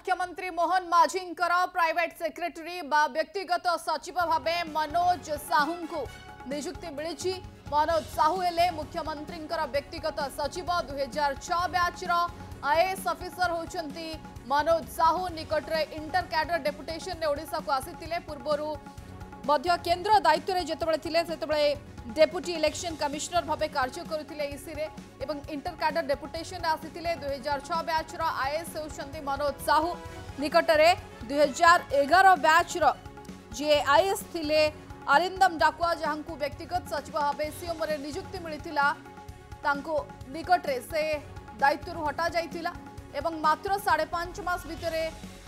मुख्यमंत्री Mohan माझींकर private secretary बा व्यक्तिगत सचिव भावे मनोज साहू को नियुक्ति मिली। मनोज साहू हेले मुख्यमंत्री व्यक्तिगत सचिव 2006 बैच आईएएस ऑफिसर होती। मनोज साहू निकटरे इंटर कैडर डेपुटेशन ओडिशा को आसी पूर्व केंद्र दायित्व में जितेबाला डेपुटी इलेक्शन कमिश्नर भावे कार्य करुले ईसी रे एवं इंटर कैडर डेपुटेशन आसी 2006 बैच आईएएस होती मनोज साहू। निकटरे 2011 बैच जी आईएएस थिले अरिंदम डाकुआ जहां को व्यक्तिगत सचिव भाव सीएम रे नियुक्ति मिलता निकटरे से दायित्व हटा जाइतिला एवं मात्र 5.5 मास भितर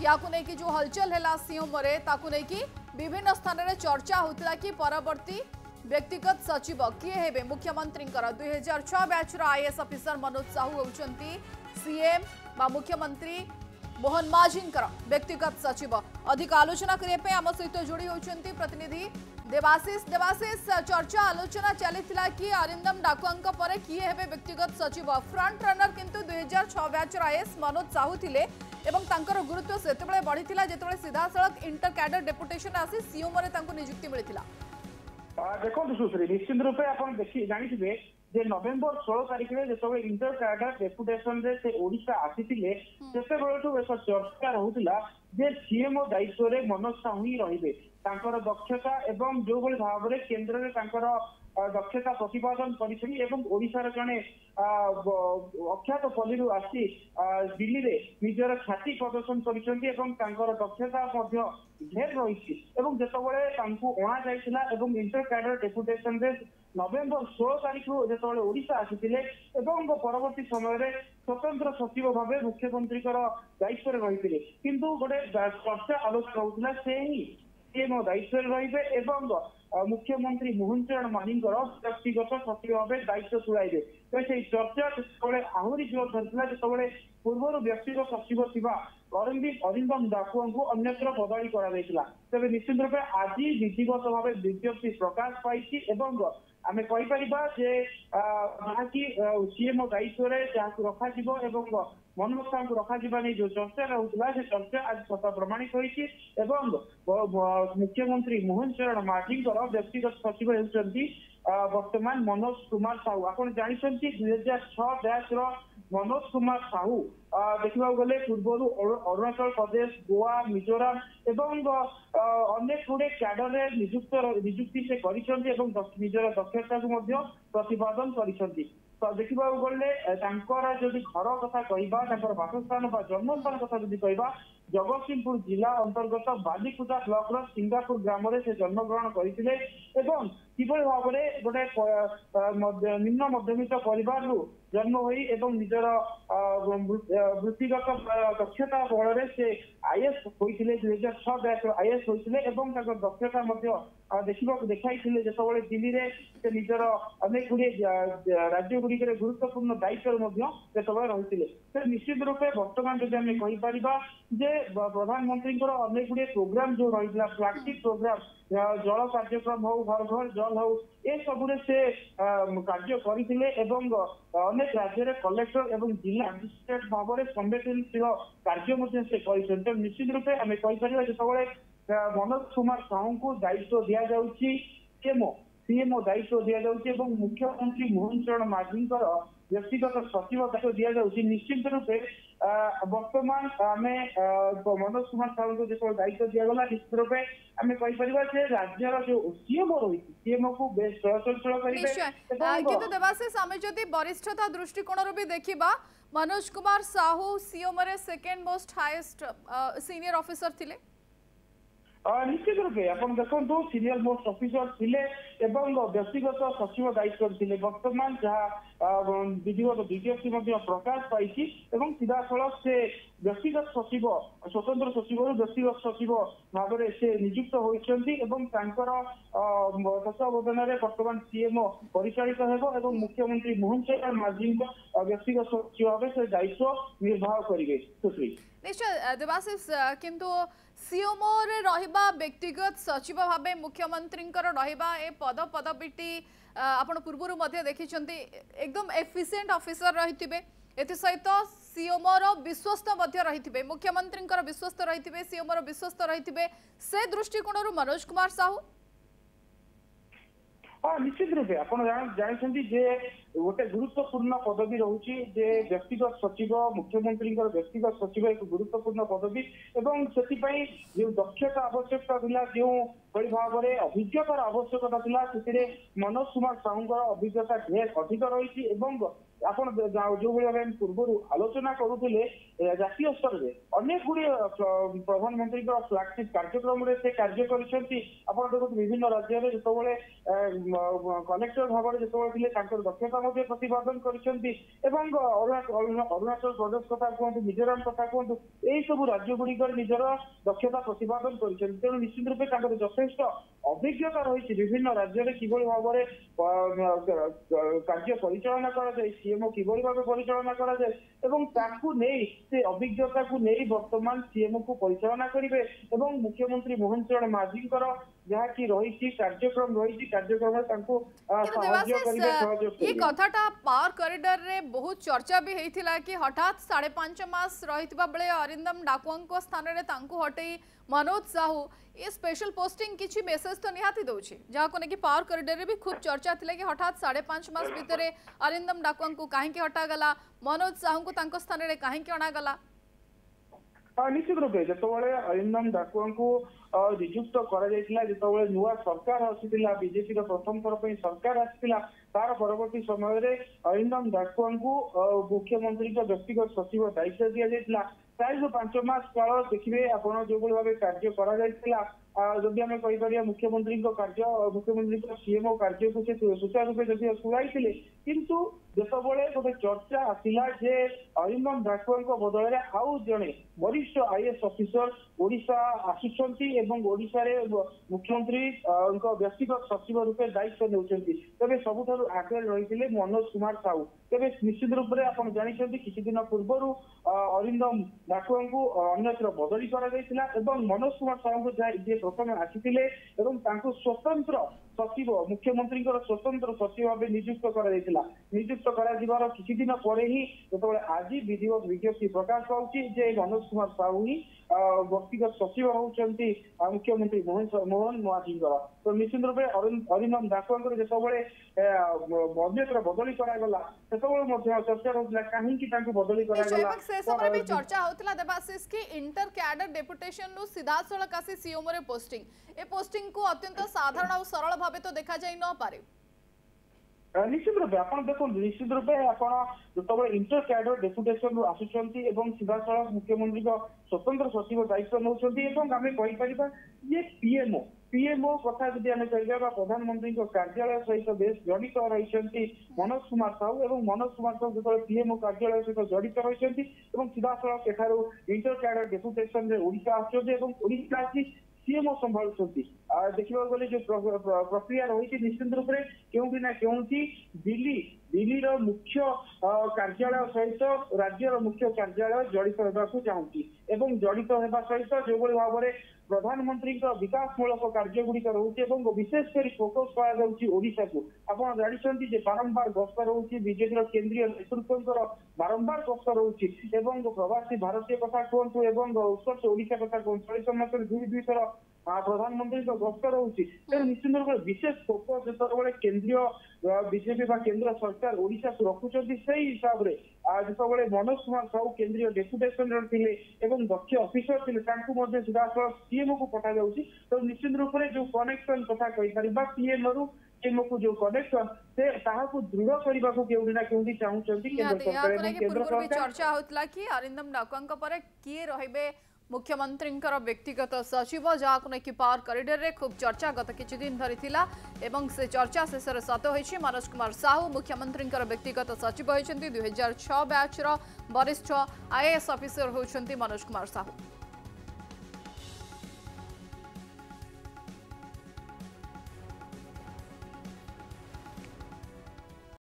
या जो हलचल है सीएम रे ताकू नहीं विभिन्न स्थान में चर्चा होता कि परवर्ती व्यक्तिगत सचिव किए हेबे मुख्यमंत्री 2006 batch IAS officer Manoj Sahu होउचंती सीएम बा मुख्यमंत्री मोहन माझींकर व्यक्तिगत सचिव। अधिक आलोचना करने आम सहित जोड़ी होउचंती प्रतिनिधि देवाशीष। चर्चा आलोचना चलीथिला कि अरिंदम डाकुआ पर किए हेबे व्यक्तिगत सचिव। फ्रंट रनर किंतु 2006 बैच आईएएस मनोज साहू थिले एवं तांकर गुरुत्व सेतेबेले बढ़िथिला जेतेबेले सीधा सड़क इंटर कैडर डेपुटेशन आसी सीएम रे तांको नियुक्ति मिलिथिला। देखो सुश्री निश्चित रूपे आपण देखि जानिथिबे जे नवेम्बर 16 तारिख में जो इंटर कैडर डेपुटेशन रे से ओडिशा आसीथिले सेतेबेलठु एक चर्चा रहुतिला जे सीएम दायित्व रे मनोज साहू ही रहिबे। तांकर दक्षता एवं जो भली भाव रे केंद्र रे तांकर दक्षता प्रतिपादन करिसेनी एवं ओडिशा रे जने अख्यात पल्लीरु आसी दिल्ली रे निजर ख्याति प्रदर्शन करिसेंती एवं तांकर दक्षता मध्य ढेर रहिछि एवं जेतबेले तांकु अणा जाइतिला एवं इंटर कैडर डेपुटेशन रे नवेम्बर 16 तारिख जो ओडिशा आसीथिले एवं परवर्ती समय रे स्वतंत्र सचिव भावे मुख्यमंत्री दायित्व रही किंतु गोटे चर्चा आलोचना होता से ही सीएम दायित्व रही एवं मुख्यमंत्री मोहन चरण माझींकर व्यक्तिगत सचिव भाव दायित्व तुलाइबे। तो से चर्चा जो आहरी जोर धरता जो पूर्व व्यक्तिगत सचिव थिबा अरिंदम डाकुआ को अन्यत्र बदली करा तेज निश्चित रूपे आज विधिगत भाव विज्ञप्ति प्रकाश पाई आमे कहि परिबा जे कि सीएम दायित्व रे जहां रखा मनोज साहू को रखा नहीं जो चर्चा रहूला से चर्चा आज सत प्रमाणित होती मुख्यमंत्री मोहन चरण माझींकर व्यक्तिगत सचिव होती वर्तमान मनोज कुमार साहू। आपण जानते 2006 बैच मनोज कुमार साहू देखा गले पूर्व अरुणाचल प्रदेश गोवा मिजोराम एवं अनेक गुड़े कैडर रे नियुक्ति से निजर दक्षता को प्रतिपादन कर देखा गले जदि घर कथा कहवा बासस्थान जन्मस्थान कथा जदि कहवा जगतसिंहपुर जिला अंतर्गत बालीकुदा ब्लॉक सिंगापुर ग्राम से जन्मग्रहण करते किभली भाव में गोटे निम्न मध्यमित परिवार जन्म हुई एवं निजर वृत्तिगत दक्षता बल से आईएएस होते 2006 बैच आईएएस होते दक्षता देखा जो दिल्ली में से निजर अनेक गुड़े राज्य गुड़िक गुरुत्वपूर्ण दायित्व रही निश्चित रूपे बर्तमान जब आम कहीपर जे प्रधानमंत्री अनेक गुड़े प्रोग्राम जो रही फ्लैगशिप प्रोग्राम जल कार्यक्रम हो घर घर जल हो ए सबुरे से कार्य करते अनेक राज्य कलेक्टर एवं जिला मजिस्ट्रेट भाव में संवेदनशील कार्य से निश्चित रूपे आम कहीपर जो मनोज कुमार साहू को दायित्व दि जाऊँगी सीएम दायित्व दि जाऊँगी मुख्यमंत्री मोहन चरण माझींकर व्यक्तिगत सचिव दायित्व दि जाऊँगी निश्चित रूपे वर्तमान आम मनोज कुमार साहू को जो दायित्व दिगला निश्चित रूपे आम कहीपर राज्यर जो सीएम रही सीएम को बेस चलचल करें। देवाशीष आम जदि वरिष्ठता दृष्टिकोण भी देखा मनोज कुमार साहू सीएम रे second most highest senior officer थिले निश्चित रूपे आप देखो सीनियर मोस्ट ऑफिसर थिले व्यक्तिगत सचिव दायित्व थे वर्तमान जहाँ विधिगत विज्ञप्ति प्रकाश पाई सीधा सड़क से व्यक्तिगत सचिव स्वतंत्र सचिव व्यक्तिगत सचिव भाव में से नियुक्त होती तत्वावधान में वर्तमान सीएम परिचालित हो मुख्यमंत्री मोहन चरण माझी व्यक्तिगत सचिव भाव से दायित्व निर्वाह करेंगे। सुश्री निश्चय देवाशीष किंतु सीएम रे रहिबा व्यक्तिगत सचिव भाव मुख्यमंत्री रहिबा ए पद पदवीटी आपण पूर्व देखी एकदम एफिशिएंट ऑफिसर रही एसहित सीएमओर विश्वस्त रही मुख्यमंत्री विश्वस्त रही सीएमओर विश्वस्त रही से दृष्टिकोण मनोज कुमार साहू हाँ निश्चित रूपे आप जानते जे गोटे गुरुत्वपूर्ण पदवी रोचे जे व्यक्तिगत सचिव मुख्यमंत्री व्यक्तिगत सचिव एक गुरुत्वपूर्ण पदवी एवं से जो दक्षता आवश्यकता था जो भाव में अभिज्ञतार आवश्यकता था मनोज कुमार साहू अभिज्ञता ढेर अधिक रही आप जो भाई पूर्व आलोचना करुले जातीय स्तर में अनेक गुड़े प्रधानमंत्री फ्लैगशिप कार्यक्रम से कार्य कर विभिन्न राज्य में जिते कलेक्टर भाव में जो दक्षता प्रतिपादन कर अरुणाचल प्रदेश कथा कहतु मिजोराम कथा कहतु यही सब राज्य गुड़िक निजर दक्षता प्रतिपादन कर तेणु निश्चित रूपे यथेष्ट अभिज्ञता रही विभिन्न राज्य में किभली भाव में कार्य परिचालना कर सीएमओ किभली भाव परिचालना कराए से अभिज्ञता को नहीं वर्तमान सीएमओ को परिचालना करेंगे और मुख्यमंत्री मोहन चरण माझी जहाँकि रही कार्यक्रम रही कार्यक्रम ये कथाटा पावर कॉरिडोर रे बहुत चर्चा भी होता कि हठात 5.5 मास रही बेले अरिंदम डाकुआ स्थान में हटई मनोज साहू ये स्पेशल पोस्टिंग किसी मेसेज तो निहाती दौर जहाँ को लेकिन पावर कॉरिडोर रे भी खूब चर्चा थी कि हठात 5.5 मास भितर अरिंदम डाकुआ को कहीं हटागला मनोज साहू को स्थान में कहीं अणागला निश्चित रूपे जो अरिंदम डाकुआ को नियुक्त कर नुआ सरकार आसाला बीजेपी प्रथम थर पर सरकार आसाला तार परवर्ती समय अरिंदम डाकुआ को मुख्यमंत्री व्यक्तिगत सचिव दायित्व दि जाता 4-5 मास काल देखिए आप जो भाव कार्य जदि आम कहीपर मुख्यमंत्री कार्य मुख्यमंत्री सीएमओ कार्य को सुचारू रूपे जदि चुड़ाई किंतु जितेबाला गोटे चर्चा आसला जे अरिंदम डाकुआ बदल आउ जड़े वरिष्ठ आईएएस ऑफिसर ओडिशा आसुंचा मुख्यमंत्री व्यक्तिगत सचिव रूपे दायित्व नेउछंती तबे सबुठारु आगे रही मनोज कुमार साहू तबे निश्चित रूप से आप जानते किसी दिन पूर्व अरिंदम डाकुआ को अन्यत्र बदली कर मनोज कुमार साहू जी प्रथम आसी स्वतंत्र सचिव मुख्यमंत्री स्वतंत्र सचिव भाव नियुक्त नियुक्त कर किसी दिन पर ही जो आज विधिवत विज्ञप्ति प्रकाश पाऊँगी जे मनोज कुमार साहू ही व्यक्तिगत सचिव होती मुख्यमंत्री मोहन माझी तो निश्चित रूपे अरिंदम डाकुआ जो अन्यत्र बदली करागला चर्चा होता कहीं बदली करागला चर्चा होता देवाशीष की इंटर कैडर डेपुटेशन नु सीधा सड़क आसी सीएमओ रे पोस्टिंग को अत्यंत साधारण और सरल भाव तो देखा जाई न पारे निश्चित रूपे आप देखो निश्चित रूपे आप जो इंटर कैडर डेपुटेशन आसुंच सीधा सड़क मुख्यमंत्री स्वतंत्र सचिव दायित्व नौकरी आम कहीपर ये पीएमओ कथा जब आम कह प्रधानमंत्री कार्यालय सहित बेस जड़ित रही मनोज कुमार साहू और मनोज कुमार साहू जो पीएमओ कार्यालय सहित जड़ित रही सीधा सड़क एठार इंटर कैडर डेपुटेशन ओडिशा आसोशा आसी सीएमओ संभालुं देखा गले जो प्रक्रिया रही निश्चित रूप से क्योंकि ना क्योंकि दिल्ली मुख्य कार्यालय सहित राज्यर मुख्य कार्यालय जड़ित होगा चाहूँगी जड़ित होगा सहित जो भाव में प्रधानमंत्री विकासमूलक कार्यगुड़िक रोचे विशेषकर फोकस करा को आप जानते बारंबार गस्त रोचे बीजेपी केंद्रीय नेतृत्व बारंबार गस्त रोचे प्रवासी भारतीय कथा कहतु उत्कर्ष ओडिशा कथा कहतु चलित मास दुई थर प्रधानमंत्री गस्त रोचे तेणु निश्चित रूप से विशेष फोकस जो केंद्रीय बीजेपी केंद्र सरकार ओडिशा को रखुच्च से हिसाब से जो मनोज कुमार साहू केंद्रीय डेपुटेशन दक्ष ऑफिसर थे सीधा सीएमओ को पठा जाऊँगी तो निश्चित रूप से जो कनेक्शन कथा कहीपर पीएमओ रु सीएमओ को जो कनेक्शन से दृढ़ करने को केउठी ना केउठी चाहूचंती केंद्र सरकार चर्चा होतला कि अरिंदम डाकुआ पर किए रहिबे मुख्यमंत्री व्यक्तिगत सचिव जहाँ लेकिन पावर कॉरिडोर रे खूब चर्चा गत किछि दिन धरी थिला एवं से चर्चा शेष सत होइछि मनोज कुमार साहू मुख्यमंत्री व्यक्तिगत सचिव होइछन्ती 2006 बैच रो वरिष्ठ आईएएस ऑफिसर होइछन्ती मनोज कुमार साहू।